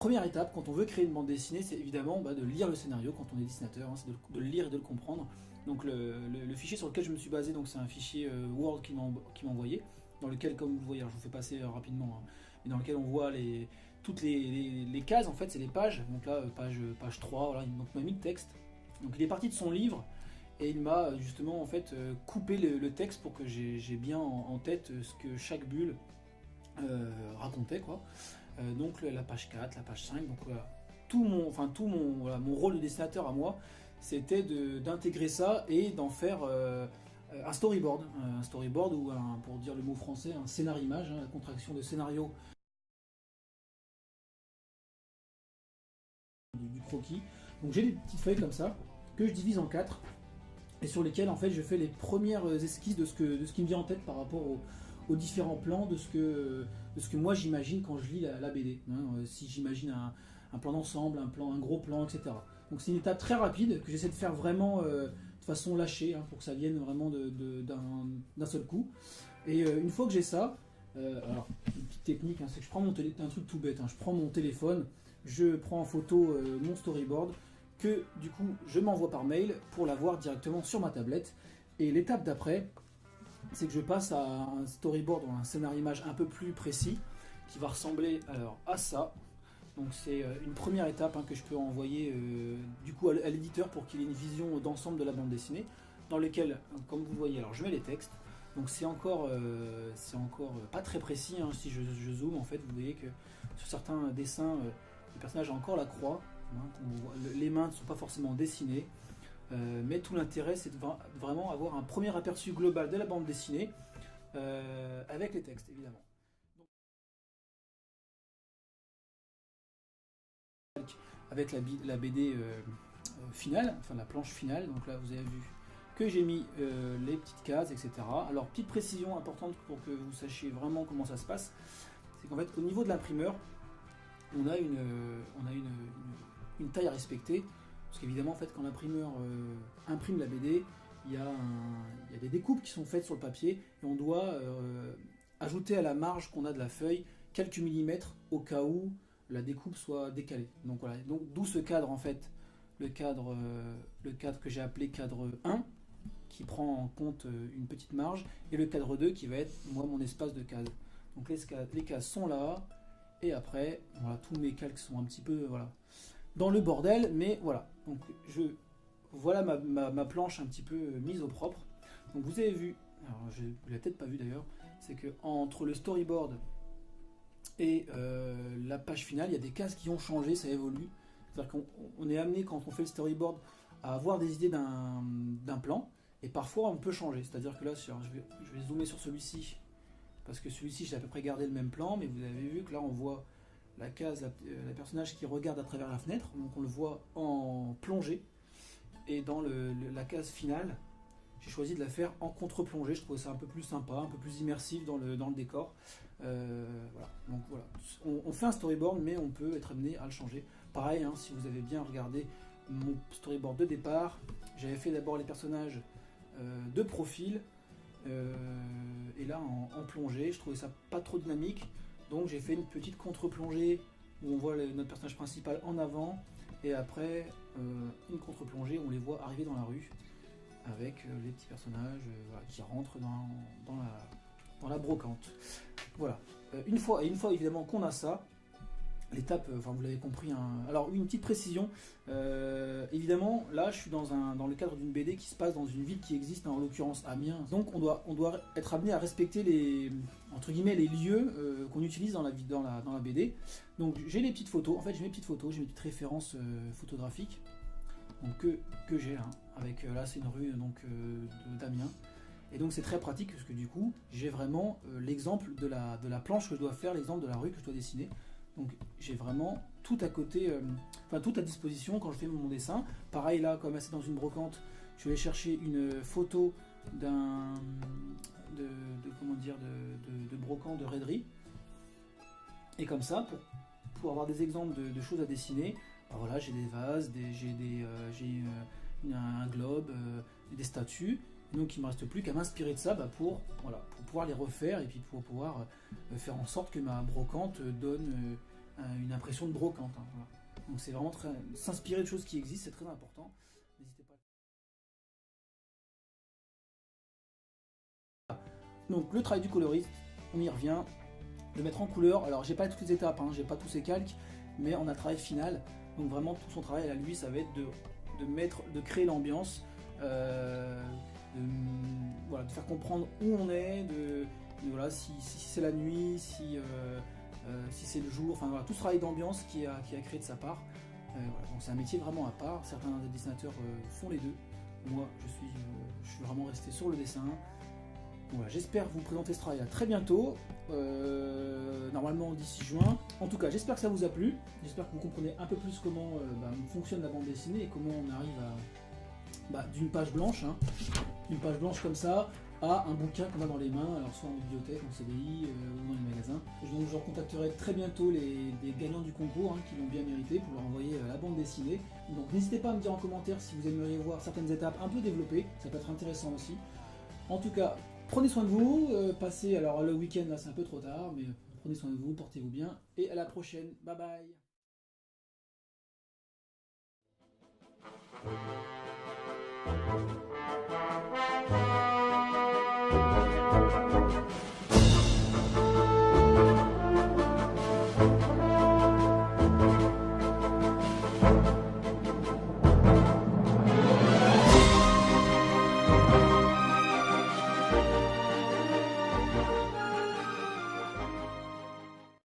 Première étape, quand on veut créer une bande dessinée, c'est évidemment de lire le scénario quand on est dessinateur, hein, c'est de le lire et de le comprendre. Donc le fichier sur lequel je me suis basé, donc c'est un fichier Word qui m'a envoyé, dans lequel, comme vous le voyez, alors je vous fais passer rapidement, hein, mais dans lequel on voit toutes les cases, en fait c'est les pages, donc là page 3, voilà, donc il m'a mis le texte. Donc il est parti de son livre, et il m'a justement en fait coupé le texte pour que j'ai bien en tête ce que chaque bulle racontait, quoi. Donc la page 4, la page 5, donc voilà. Voilà, mon rôle de dessinateur à moi, c'était d'intégrer ça et d'en faire un storyboard. Un storyboard ou, pour dire le mot français, un scénar-image, hein, la contraction de scénario du croquis. Donc j'ai des petites feuilles comme ça, que je divise en 4, et sur lesquelles en fait je fais les premières esquisses de ce qui me vient en tête par rapport aux différents plans de ce que moi j'imagine quand je lis la BD. Hein, si j'imagine un plan d'ensemble, un gros plan, etc. Donc c'est une étape très rapide que j'essaie de faire vraiment de façon lâchée, hein, pour que ça vienne vraiment d'un seul coup. Et une fois que j'ai ça, alors une petite technique, hein, c'est que je prends un truc tout bête, hein, je prends mon téléphone, je prends en photo mon storyboard, que du coup je m'envoie par mail pour l'avoir directement sur ma tablette. Et l'étape d'après, c'est que je passe à un storyboard ou un scénar-image un peu plus précis qui va ressembler alors à ça. Donc c'est une première étape, hein, que je peux envoyer du coup à l'éditeur pour qu'il ait une vision d'ensemble de la bande dessinée, dans lequel, comme vous voyez, alors je mets les textes. Donc c'est encore pas très précis, hein. Si je zoome, en fait, vous voyez que sur certains dessins, le personnage a encore la croix, hein, les mains ne sont pas forcément dessinées. Mais tout l'intérêt, c'est de vraiment avoir un premier aperçu global de la bande dessinée avec les textes, évidemment. Donc, avec la BD finale, enfin la planche finale, donc là vous avez vu que j'ai mis les petites cases, etc. Alors, petite précision importante pour que vous sachiez vraiment comment ça se passe, c'est qu'en fait, au niveau de l'imprimeur, on a une taille à respecter. Parce qu'évidemment, en fait, quand l'imprimeur imprime la BD, il y a des découpes qui sont faites sur le papier et on doit ajouter à la marge qu'on a de la feuille quelques millimètres au cas où la découpe soit décalée. Donc voilà, donc d'où ce cadre, en fait, le cadre que j'ai appelé cadre 1, qui prend en compte une petite marge, et le cadre 2 qui va être, moi, mon espace de cases. Donc les cases sont là, et après, voilà, tous mes calques sont un petit peu, voilà, dans le bordel, mais voilà. Donc voilà ma planche un petit peu mise au propre. Donc vous avez vu, alors je ne l'ai peut-être pas vu d'ailleurs, c'est que entre le storyboard et la page finale, il y a des cases qui ont changé, ça évolue. C'est-à-dire qu'on est amené, quand on fait le storyboard, à avoir des idées d'un plan, et parfois on peut changer. C'est-à-dire que là, je vais zoomer sur celui-ci, parce que celui-ci, j'ai à peu près gardé le même plan, mais vous avez vu que là, on voit la case, la personnage qui regarde à travers la fenêtre, donc on le voit en plongée, et dans la case finale, j'ai choisi de la faire en contre-plongée. Je trouvais ça un peu plus sympa, un peu plus immersif dans le décor. Voilà. Donc voilà, on fait un storyboard, mais on peut être amené à le changer. Pareil, hein, si vous avez bien regardé mon storyboard de départ, j'avais fait d'abord les personnages de profil, et là en plongée, je trouvais ça pas trop dynamique, donc j'ai fait une petite contre-plongée où on voit notre personnage principal en avant, et après une contre-plongée où on les voit arriver dans la rue avec les petits personnages voilà, qui rentrent dans la brocante. Voilà. Une fois évidemment qu'on a ça, l'étape, enfin vous l'avez compris, hein. Alors une petite précision, évidemment là je suis dans le cadre d'une BD qui se passe dans une ville qui existe, hein, en l'occurrence Amiens, donc on doit être amené à respecter entre guillemets les lieux qu'on utilise dans la BD. Donc j'ai les petites photos, en fait j'ai mes petites photos, j'ai mes petites références photographiques, donc que j'ai là, avec là c'est une rue donc d'Amiens. Et donc c'est très pratique parce que du coup j'ai vraiment l'exemple de la planche que je dois faire, l'exemple de la rue que je dois dessiner. Donc j'ai vraiment tout à côté, tout à disposition quand je fais mon dessin. Pareil là, comme c'est dans une brocante, je vais chercher une photo de brocante de raiderie. Et comme ça, pour avoir des exemples de choses à dessiner, ben voilà, j'ai des vases, j'ai un globe, des statues. Donc il ne me reste plus qu'à m'inspirer de ça pour pouvoir les refaire et puis pour pouvoir faire en sorte que ma brocante donne une impression de brocante. Hein, voilà. Donc c'est vraiment s'inspirer de choses qui existent, c'est très important. N'hésitez pas. Donc le travail du coloriste, on y revient, de mettre en couleur. Alors j'ai pas toutes les étapes, hein, j'ai pas tous ces calques, mais on a le travail final. Donc vraiment tout son travail à lui, ça va être de créer l'ambiance, voilà, de faire comprendre où on est, voilà, si c'est la nuit, si c'est le jour, enfin voilà, tout ce travail d'ambiance qui a créé de sa part. Voilà, donc c'est un métier vraiment à part. Certains dessinateurs font les deux. Moi, je suis vraiment resté sur le dessin. Voilà, j'espère vous présenter ce travail là très bientôt, normalement d'ici juin. En tout cas, j'espère que ça vous a plu. J'espère que vous comprenez un peu plus comment fonctionne la bande dessinée et comment on arrive à d'une page blanche, hein, une page blanche comme ça, à un bouquin qu'on a dans les mains, alors soit en bibliothèque, en CDI ou dans les magasins. Donc je recontacterai très bientôt les gagnants du concours, hein, qui l'ont bien mérité, pour leur envoyer la bande dessinée. Donc n'hésitez pas à me dire en commentaire si vous aimeriez voir certaines étapes un peu développées, ça peut être intéressant aussi. En tout cas, prenez soin de vous, passez, alors le week-end là c'est un peu trop tard, mais prenez soin de vous, portez-vous bien, et à la prochaine, bye bye.